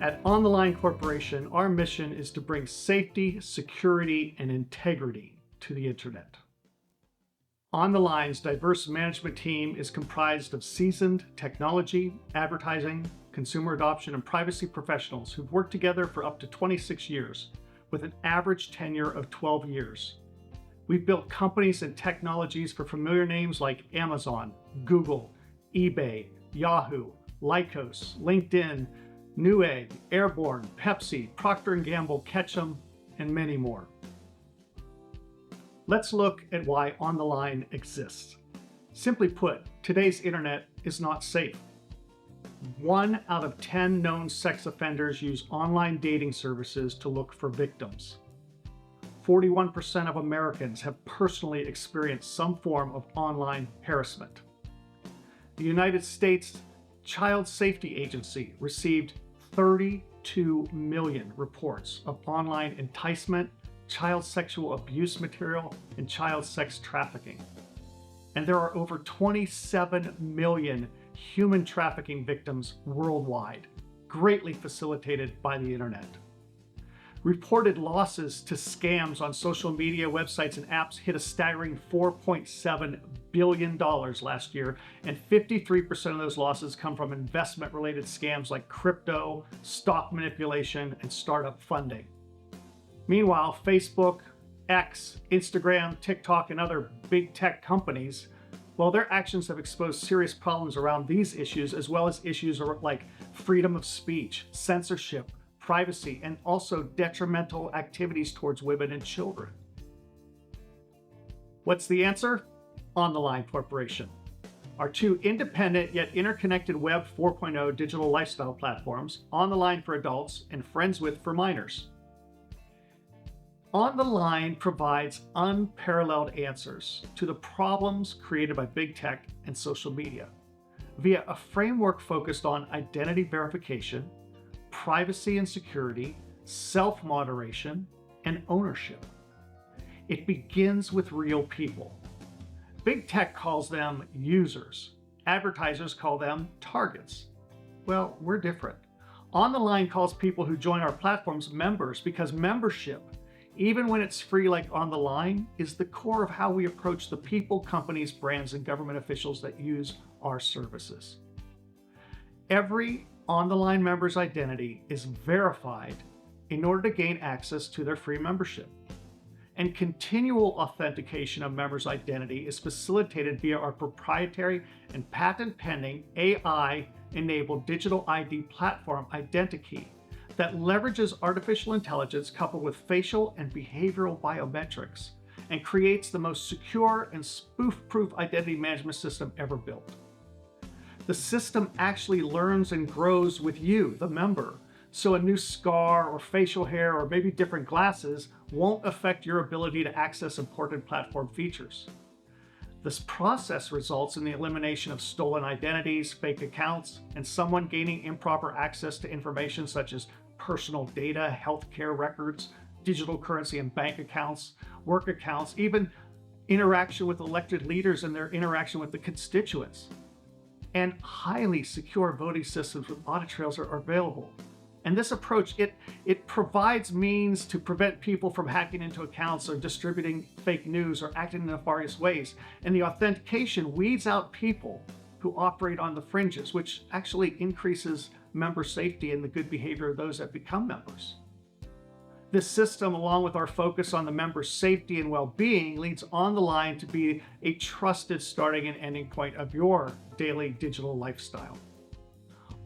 At Ontheline Corporation, our mission is to bring safety, security, and integrity to the internet. Ontheline's diverse management team is comprised of seasoned technology, advertising, consumer adoption, and privacy professionals who've worked together for up to 26 years, with an average tenure of 12 years. We've built companies and technologies for familiar names like Amazon, Google, eBay, Yahoo, Lycos, LinkedIn, Newegg, Airborne, Pepsi, Procter & Gamble, Ketchum, and many more. Let's look at why Ontheline exists. Simply put, today's internet is not safe. 1 out of 10 known sex offenders use online dating services to look for victims. 41% of Americans have personally experienced some form of online harassment. The United States Child Safety Agency received 32 million reports of online enticement, child sexual abuse material, and child sex trafficking. And there are over 27 million human trafficking victims worldwide, greatly facilitated by the internet. Reported losses to scams on social media websites and apps hit a staggering $4.7 billion last year, and 53% of those losses come from investment-related scams like crypto, stock manipulation, and startup funding. Meanwhile, Facebook, X, Instagram, TikTok, and other big tech companies, well, their actions have exposed serious problems around these issues, as well as issues like freedom of speech, censorship, privacy, and also detrimental activities towards women and children. What's the answer? Ontheline Corporation. Our 2 independent yet interconnected Web 4.0 digital lifestyle platforms, Ontheline for adults and Friends With for minors. Ontheline provides unparalleled answers to the problems created by big tech and social media via a framework focused on identity verification, privacy and security, self-moderation, and ownership. It begins with real people. Big tech calls them users. Advertisers call them targets. Well, we're different. Ontheline calls people who join our platforms members because membership, even when it's free like Ontheline, is the core of how we approach the people, companies, brands, and government officials that use our services. Every Ontheline member's identity is verified in order to gain access to their free membership. And continual authentication of members' identity is facilitated via our proprietary and patent-pending AI-enabled digital ID platform, IdentiKey, that leverages artificial intelligence coupled with facial and behavioral biometrics and creates the most secure and spoof-proof identity management system ever built. The system actually learns and grows with you, the member, so a new scar or facial hair or maybe different glasses won't affect your ability to access important platform features. This process results in the elimination of stolen identities, fake accounts, and someone gaining improper access to information such as personal data, healthcare records, digital currency and bank accounts, work accounts, even interaction with elected leaders and their interaction with the constituents. And highly secure voting systems with audit trails are available. And this approach, it provides means to prevent people from hacking into accounts or distributing fake news or acting in nefarious ways. And the authentication weeds out people who operate on the fringes, which actually increases member safety and the good behavior of those that become members. This system, along with our focus on the member's safety and well-being, leads Ontheline to be a trusted starting and ending point of your daily digital lifestyle.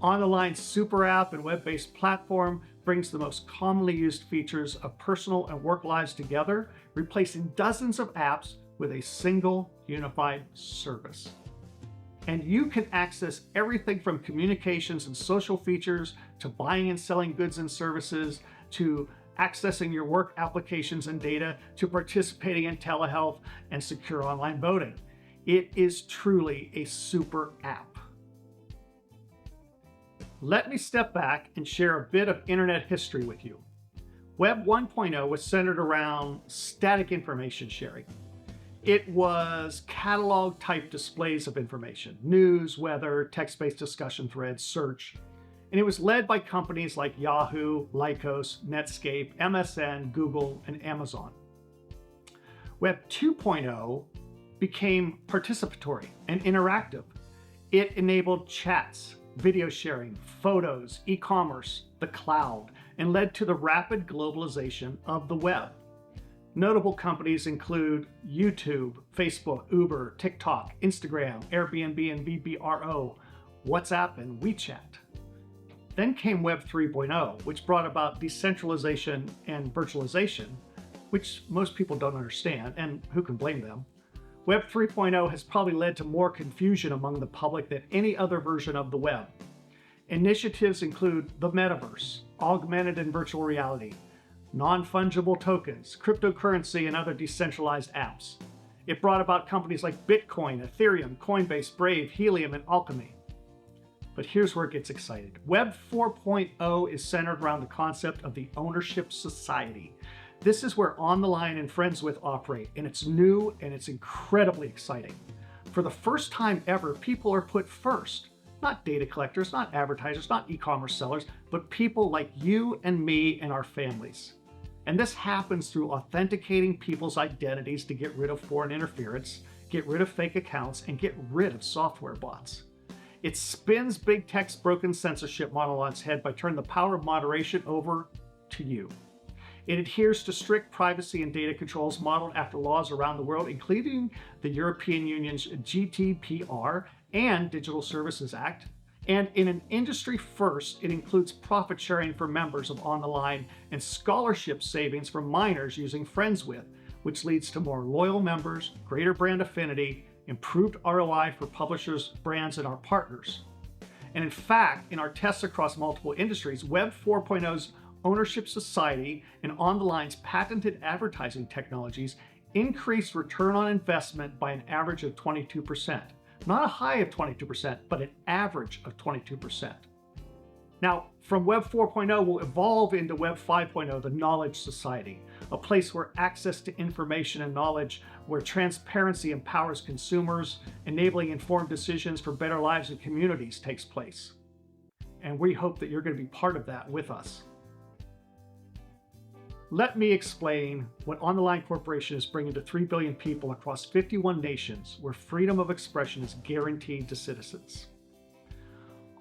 Ontheline's super app and web-based platform brings the most commonly used features of personal and work lives together, replacing dozens of apps with a single unified service. And you can access everything from communications and social features to buying and selling goods and services to accessing your work applications and data to participating in telehealth and secure online voting. It is truly a super app. Let me step back and share a bit of internet history with you. Web 1.0 was centered around static information sharing. It was catalog-type displays of information, news, weather, text-based discussion threads, search. And it was led by companies like Yahoo, Lycos, Netscape, MSN, Google, and Amazon. Web 2.0 became participatory and interactive. It enabled chats, video sharing, photos, e-commerce, the cloud, and led to the rapid globalization of the web. Notable companies include YouTube, Facebook, Uber, TikTok, Instagram, Airbnb and VBRO, WhatsApp, and WeChat. Then came Web 3.0, which brought about decentralization and virtualization, which most people don't understand, and who can blame them? Web 3.0 has probably led to more confusion among the public than any other version of the web. Initiatives include the metaverse, augmented and virtual reality, non-fungible tokens, cryptocurrency, and other decentralized apps. It brought about companies like Bitcoin, Ethereum, Coinbase, Brave, Helium, and Alchemy. But here's where it gets exciting. Web 4.0 is centered around the concept of the ownership society. This is where Ontheline and Friends With operate, and it's new and it's incredibly exciting. For the first time ever, people are put first. Not data collectors, not advertisers, not e-commerce sellers, but people like you and me and our families. And this happens through authenticating people's identities to get rid of foreign interference, get rid of fake accounts, and get rid of software bots. It spins big tech's broken censorship model on its head by turning the power of moderation over to you. It adheres to strict privacy and data controls modeled after laws around the world, including the European Union's GDPR and Digital Services Act. And in an industry first, it includes profit sharing for members of Ontheline and scholarship savings for minors using Friends With, which leads to more loyal members, greater brand affinity, improved ROI for publishers, brands, and our partners. And in fact, in our tests across multiple industries, Web 4.0's ownership society and Ontheline's patented advertising technologies increased return on investment by an average of 22%. Not a high of 22%, but an average of 22%. Now, from Web 4.0 will evolve into Web 5.0, the knowledge society, a place where access to information and knowledge, where transparency empowers consumers, enabling informed decisions for better lives and communities takes place. And we hope that you're going to be part of that with us. Let me explain what Ontheline Corporation is bringing to 3 billion people across 51 nations where freedom of expression is guaranteed to citizens.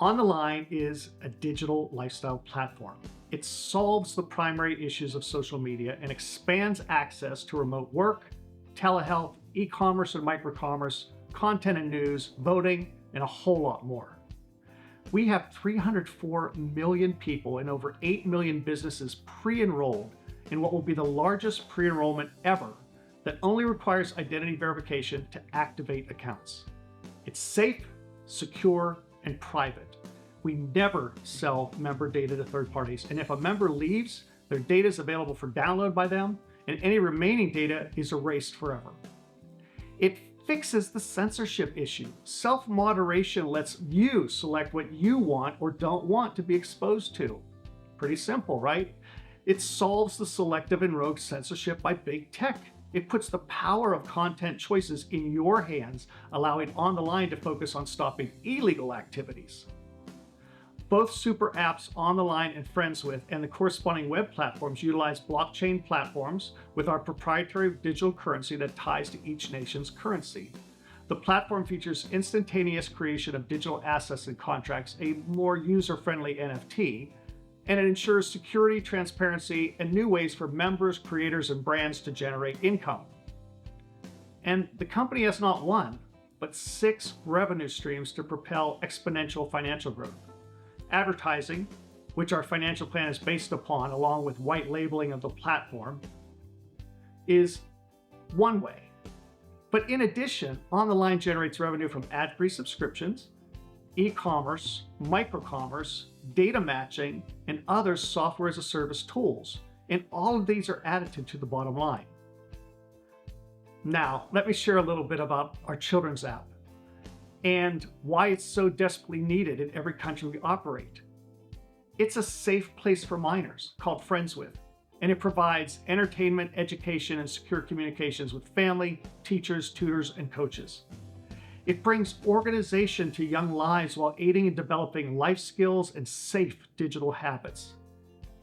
Ontheline is a digital lifestyle platform. It solves the primary issues of social media and expands access to remote work, telehealth, e-commerce and microcommerce, content and news, voting, and a whole lot more. We have 304 million people and over 8 million businesses pre-enrolled in what will be the largest pre-enrollment ever that only requires identity verification to activate accounts. It's safe, secure, and private. We never sell member data to third parties, and if a member leaves, their data is available for download by them, and any remaining data is erased forever. It fixes the censorship issue. Self-moderation lets you select what you want or don't want to be exposed to. Pretty simple, right? It solves the selective and rogue censorship by big tech. It puts the power of content choices in your hands, allowing Ontheline to focus on stopping illegal activities. Both super apps, Ontheline and Friends With, and the corresponding web platforms utilize blockchain platforms with our proprietary digital currency that ties to each nation's currency. The platform features instantaneous creation of digital assets and contracts, a more user-friendly NFT, and it ensures security, transparency, and new ways for members, creators, and brands to generate income. And the company has not one, but 6 revenue streams to propel exponential financial growth. Advertising, which our financial plan is based upon, along with white labeling of the platform, is one way. But in addition, Ontheline generates revenue from ad-free subscriptions, e-commerce, microcommerce, data matching, and other software as a service tools. And all of these are additive to the bottom line. Now, let me share a little bit about our children's app and why it's so desperately needed in every country we operate. It's a safe place for minors called Friends With, and it provides entertainment, education, and secure communications with family, teachers, tutors, and coaches. It brings organization to young lives while aiding in developing life skills and safe digital habits.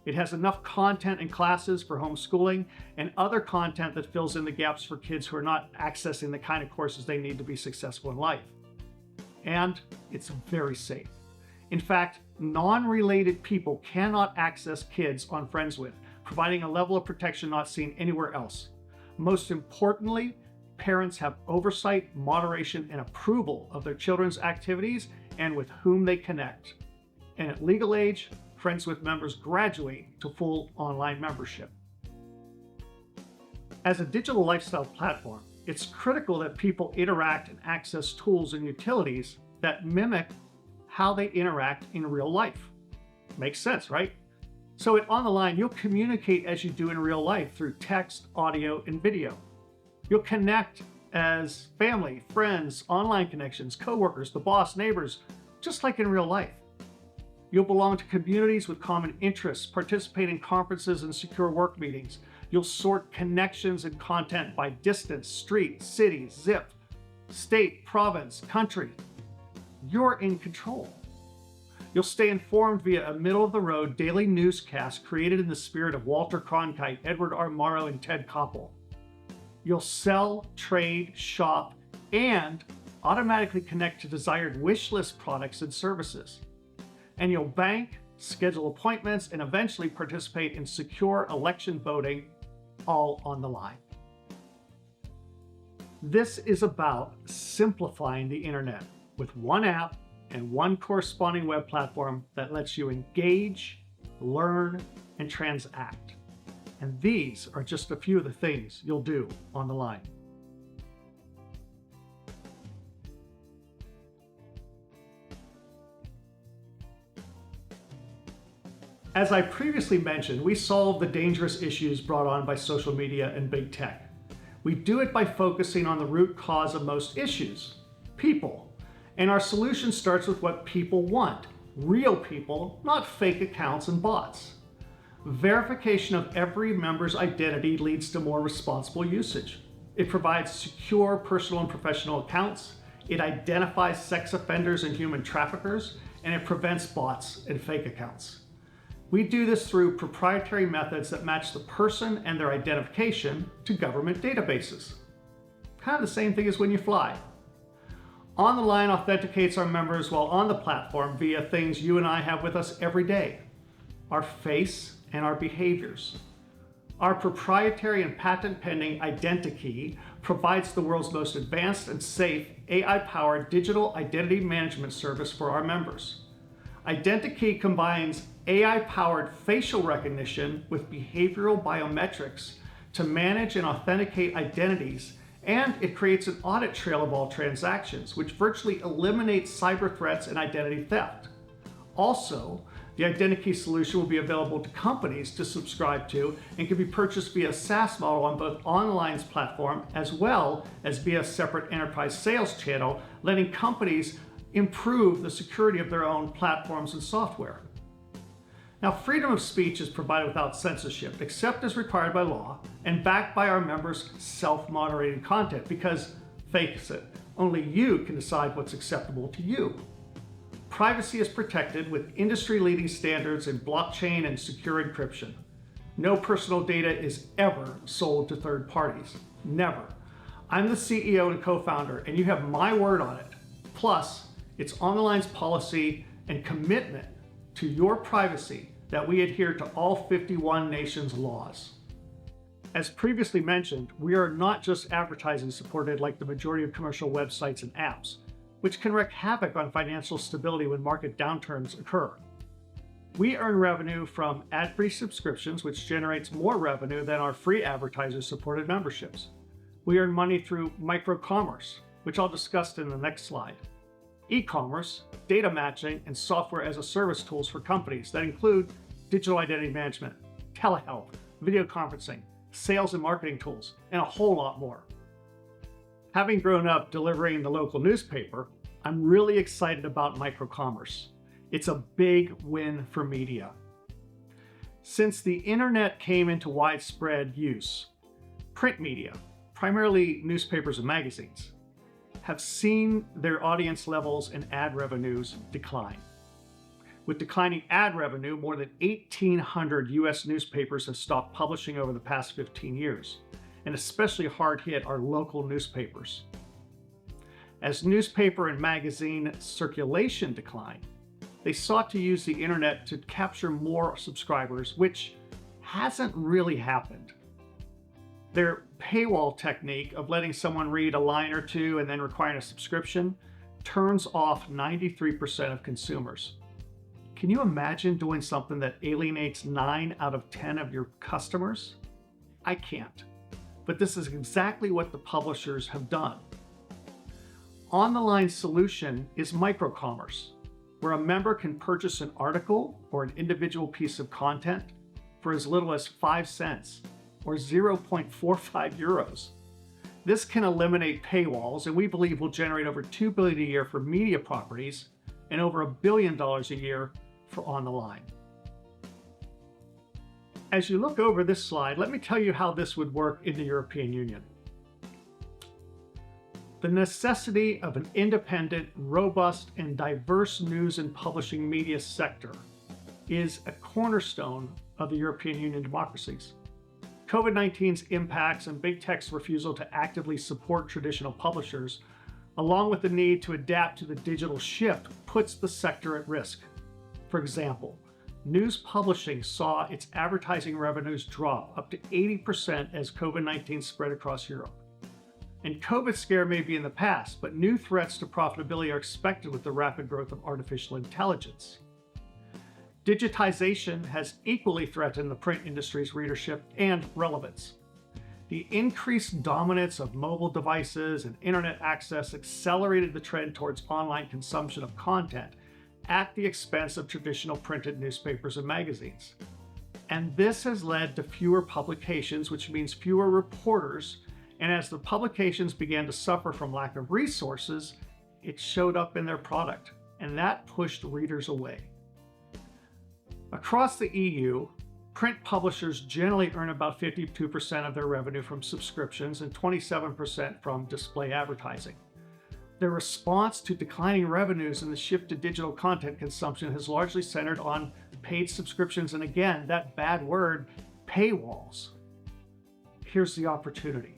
It has enough content and classes for homeschooling and other content that fills in the gaps for kids who are not accessing the kind of courses they need to be successful in life. And it's very safe. In fact, non-related people cannot access kids on Friendswith, providing a level of protection not seen anywhere else. Most importantly, parents have oversight, moderation, and approval of their children's activities and with whom they connect. And at legal age, Friendswith members graduate to full online membership. As a digital lifestyle platform, it's critical that people interact and access tools and utilities that mimic how they interact in real life. Makes sense, right? So at Ontheline, you'll communicate as you do in real life through text, audio, and video. You'll connect as family, friends, online connections, coworkers, the boss, neighbors, just like in real life. You'll belong to communities with common interests, participate in conferences and secure work meetings. You'll sort connections and content by distance, street, city, zip, state, province, country. You're in control. You'll stay informed via a middle-of-the-road daily newscast created in the spirit of Walter Cronkite, Edward R. Morrow, and Ted Koppel. You'll sell, trade, shop, and automatically connect to desired wish list products and services. And you'll bank, schedule appointments, and eventually participate in secure election voting, all on the line. This is about simplifying the internet with one app and one corresponding web platform that lets you engage, learn, and transact. And these are just a few of the things you'll do on the line. As I previously mentioned, we solve the dangerous issues brought on by social media and big tech. We do it by focusing on the root cause of most issues, people. And our solution starts with what people want, real people, not fake accounts and bots. Verification of every member's identity leads to more responsible usage. It provides secure personal and professional accounts. It identifies sex offenders and human traffickers, and it prevents bots and fake accounts. We do this through proprietary methods that match the person and their identification to government databases. Kind of the same thing as when you fly. Ontheline authenticates our members while on the platform via things you and I have with us every day: our face and our behaviors. Our proprietary and patent-pending IdentiKey provides the world's most advanced and safe AI-powered digital identity management service for our members. IdentiKey combines AI-powered facial recognition with behavioral biometrics to manage and authenticate identities, and it creates an audit trail of all transactions, which virtually eliminates cyber threats and identity theft. Also, the IdentiKey solution will be available to companies to subscribe to and can be purchased via a SaaS model on both Ontheline's platform as well as via a separate enterprise sales channel, letting companies improve the security of their own platforms and software. Now, freedom of speech is provided without censorship, except as required by law, and backed by our members' self-moderated content, because, face it, only you can decide what's acceptable to you. Privacy is protected with industry-leading standards in blockchain and secure encryption. No personal data is ever sold to third parties. Never. I'm the CEO and co-founder, and you have my word on it. Plus, it's Ontheline's policy and commitment to your privacy that we adhere to all 51 nations' laws. As previously mentioned, we are not just advertising supported like the majority of commercial websites and apps, which can wreak havoc on financial stability when market downturns occur. We earn revenue from ad-free subscriptions, which generates more revenue than our free advertiser-supported memberships. We earn money through micro-commerce, which I'll discuss in the next slide. E-commerce, data matching, and software as a service tools for companies that include digital identity management, telehealth, video conferencing, sales and marketing tools, and a whole lot more. Having grown up delivering the local newspaper, I'm really excited about micro-commerce. It's a big win for media. Since the internet came into widespread use, print media, primarily newspapers and magazines, have seen their audience levels and ad revenues decline. With declining ad revenue, more than 1,800 US newspapers have stopped publishing over the past 15 years, and especially hard hit are local newspapers. As newspaper and magazine circulation declined, they sought to use the internet to capture more subscribers, which hasn't really happened. Their paywall technique of letting someone read a line or two and then requiring a subscription turns off 93% of consumers. Can you imagine doing something that alienates 9 out of 10 of your customers? I can't. But this is exactly what the publishers have done. Ontheline's solution is microcommerce, where a member can purchase an article or an individual piece of content for as little as 5 cents or 0.45 euros. This can eliminate paywalls, and we believe will generate over $2 billion a year for media properties and over $1 billion a year for Ontheline. As you look over this slide, let me tell you how this would work in the European Union. The necessity of an independent, robust, and diverse news and publishing media sector is a cornerstone of the European Union democracies. COVID-19's impacts and big tech's refusal to actively support traditional publishers, along with the need to adapt to the digital shift, puts the sector at risk. For example, news publishing saw its advertising revenues drop up to 80% as COVID-19 spread across Europe. And COVID scare may be in the past, but new threats to profitability are expected with the rapid growth of artificial intelligence. Digitization has equally threatened the print industry's readership and relevance. The increased dominance of mobile devices and internet access accelerated the trend towards online consumption of content at the expense of traditional printed newspapers and magazines. And this has led to fewer publications, which means fewer reporters. And as the publications began to suffer from lack of resources, it showed up in their product, and that pushed readers away. Across the EU, print publishers generally earn about 52% of their revenue from subscriptions and 27% from display advertising. Their response to declining revenues and the shift to digital content consumption has largely centered on paid subscriptions, and again, that bad word, paywalls. Here's the opportunity.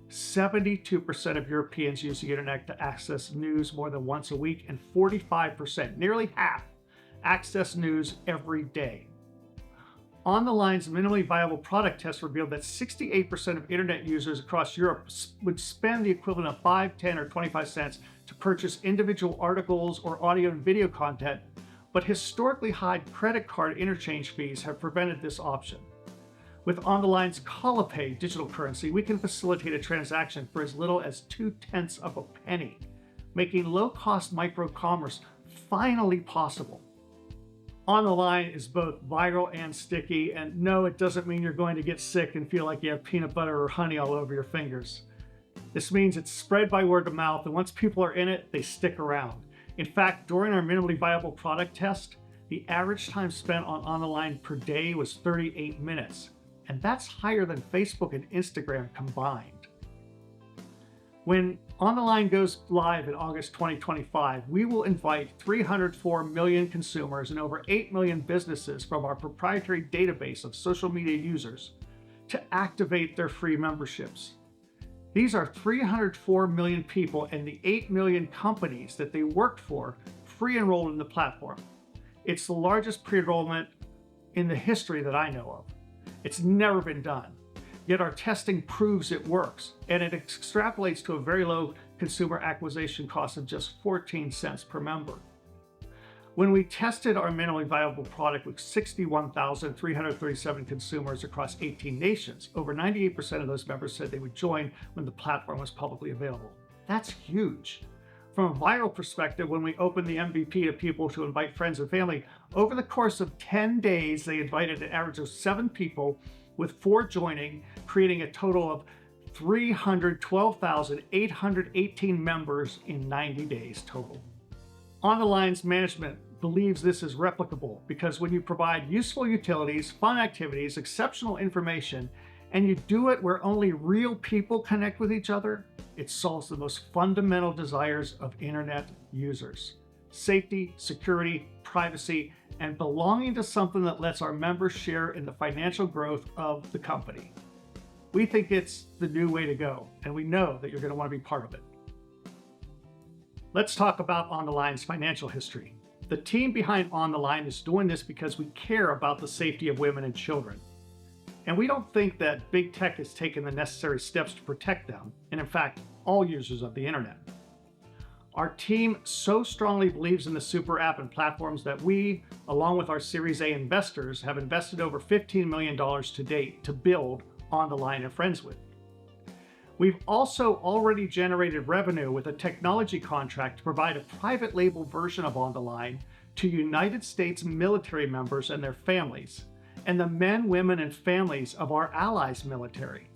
72% of Europeans use the internet to access news more than once a week, and 45%, nearly half, access news every day. Ontheline's minimally viable product test revealed that 68% of internet users across Europe would spend the equivalent of 5, 10, or 25 cents to purchase individual articles or audio and video content, but historically high credit card interchange fees have prevented this option. With Ontheline's CallAPay digital currency, we can facilitate a transaction for as little as 0.2 of a penny, making low-cost micro-commerce finally possible. Ontheline is both viral and sticky, and no, it doesn't mean you're going to get sick and feel like you have peanut butter or honey all over your fingers. This means it's spread by word of mouth, and once people are in it, they stick around. In fact, during our minimally viable product test, the average time spent on Ontheline per day was 38 minutes. And that's higher than Facebook and Instagram combined. When Ontheline goes live in August 2025, we will invite 304 million consumers and over 8 million businesses from our proprietary database of social media users to activate their free memberships. These are 304 million people and the 8 million companies that they worked for free-enrolled in the platform. It's the largest pre-enrollment in the history that I know of. It's never been done, yet our testing proves it works, and it extrapolates to a very low consumer acquisition cost of just 14 cents per member. When we tested our minimally viable product with 61,337 consumers across 18 nations, over 98% of those members said they would join when the platform was publicly available. That's huge. From a viral perspective, when we opened the MVP to people to invite friends and family, over the course of 10 days, they invited an average of 7 people, with 4 joining, creating a total of 312,818 members in 90 days total. Ontheline's management believes this is replicable because when you provide useful utilities, fun activities, exceptional information, and you do it where only real people connect with each other, it solves the most fundamental desires of internet users: safety, security, privacy, and belonging to something that lets our members share in the financial growth of the company. We think it's the new way to go, and we know that you're going to want to be part of it. Let's talk about Ontheline's financial history. The team behind Ontheline is doing this because we care about the safety of women and children. And we don't think that big tech has taken the necessary steps to protect them, and in fact, all users of the internet. Our team so strongly believes in the super app and platforms that we, along with our Series A investors, have invested over $15 million to date to build Ontheline and Friends with. We've also already generated revenue with a technology contract to provide a private label version of Ontheline to United States military members and their families, and the men, women, and families of our allies' military.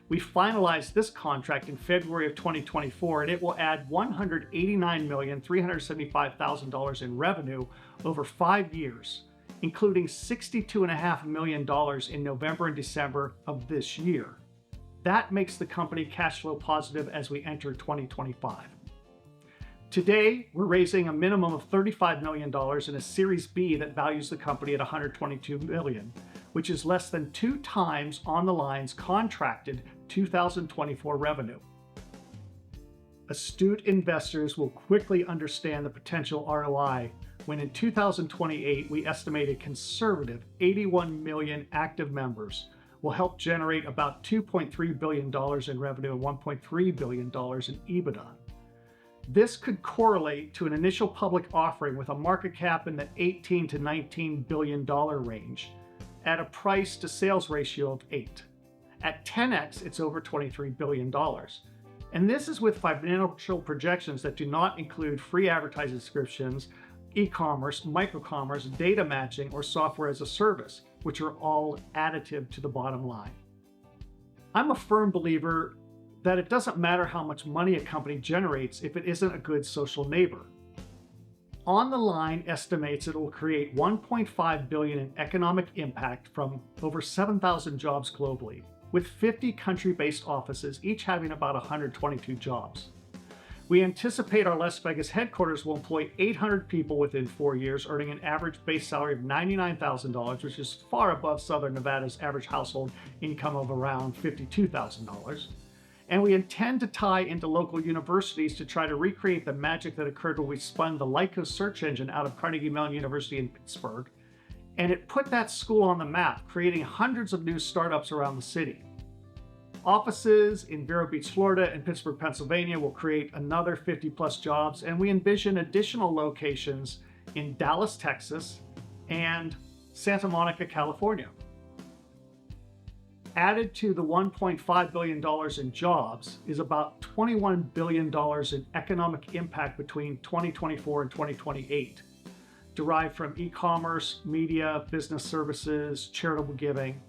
We finalized this contract in February of 2024, and it will add $189,375,000 in revenue over 5 years, including $62.5 million in November and December of this year. That makes the company cash flow positive as we enter 2025. Today, we're raising a minimum of $35 million in a Series B that values the company at $122 million, which is less than 2 times Ontheline's contracted 2024 revenue. Astute investors will quickly understand the potential ROI when in 2028 we estimate a conservative 81 million active members will help generate about $2.3 billion in revenue and $1.3 billion in EBITDA. This could correlate to an initial public offering with a market cap in the $18 to $19 billion range at a price to sales ratio of 8. At 10x, it's over $23 billion. And this is with financial projections that do not include free advertising subscriptions, e-commerce, micro-commerce, data matching, or software as a service, which are all additive to the bottom line. I'm a firm believer that it doesn't matter how much money a company generates if it isn't a good social neighbor. Ontheline estimates it will create $1.5 billion in economic impact from over 7,000 jobs globally, with 50 country-based offices, each having about 122 jobs. We anticipate our Las Vegas headquarters will employ 800 people within 4 years, earning an average base salary of $99,000, which is far above Southern Nevada's average household income of around $52,000. And we intend to tie into local universities to try to recreate the magic that occurred when we spun the Lycos search engine out of Carnegie Mellon University in Pittsburgh. And it put that school on the map, creating hundreds of new startups around the city. Offices in Vero Beach, Florida and Pittsburgh, Pennsylvania will create another 50 plus jobs, and we envision additional locations in Dallas, Texas and Santa Monica, California. Added to the $1.5 billion in jobs is about $21 billion in economic impact between 2024 and 2028, derived from e-commerce, media, business services, charitable giving.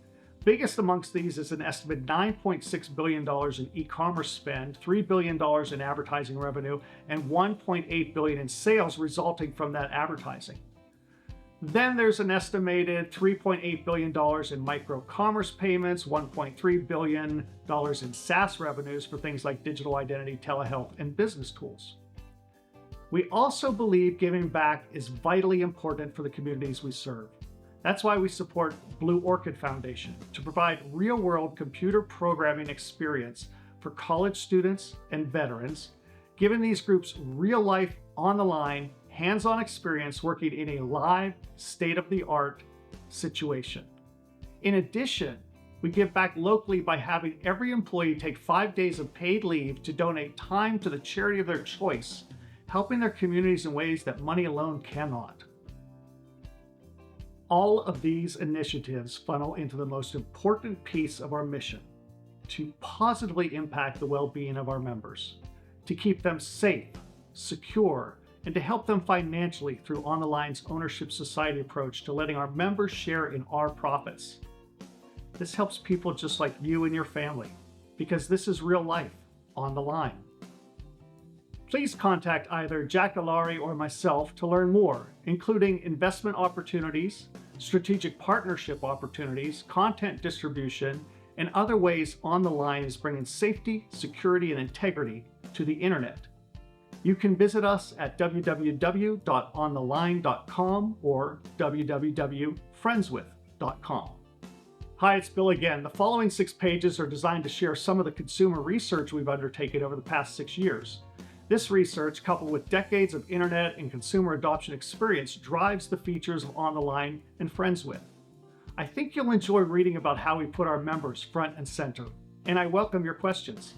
Biggest amongst these is an estimated $9.6 billion in e-commerce spend, $3 billion in advertising revenue, and $1.8 billion in sales resulting from that advertising. Then there's an estimated $3.8 billion in micro-commerce payments, $1.3 billion in SaaS revenues for things like digital identity, telehealth, and business tools. We also believe giving back is vitally important for the communities we serve. That's why we support Blue Orchid Foundation to provide real-world computer programming experience for college students and veterans, giving these groups real-life, on-the-line, hands-on experience working in a live, state-of-the-art situation. In addition, we give back locally by having every employee take 5 days of paid leave to donate time to the charity of their choice, helping their communities in ways that money alone cannot. All of these initiatives funnel into the most important piece of our mission: to positively impact the well-being of our members, to keep them safe, secure, and to help them financially through Ontheline's ownership society approach to letting our members share in our profits. This helps people just like you and your family, because this is real life on the line. Please contact either Jack Alari or myself to learn more, including investment opportunities, strategic partnership opportunities, content distribution, and other ways Ontheline is bringing safety, security, and integrity to the internet. You can visit us at www.ontheline.com or www.friendswith.com. Hi, it's Bill again. The following 6 pages are designed to share some of the consumer research we've undertaken over the past 6 years. This research, coupled with decades of internet and consumer adoption experience, drives the features of Ontheline and Friends With. I think you'll enjoy reading about how we put our members front and center, and I welcome your questions.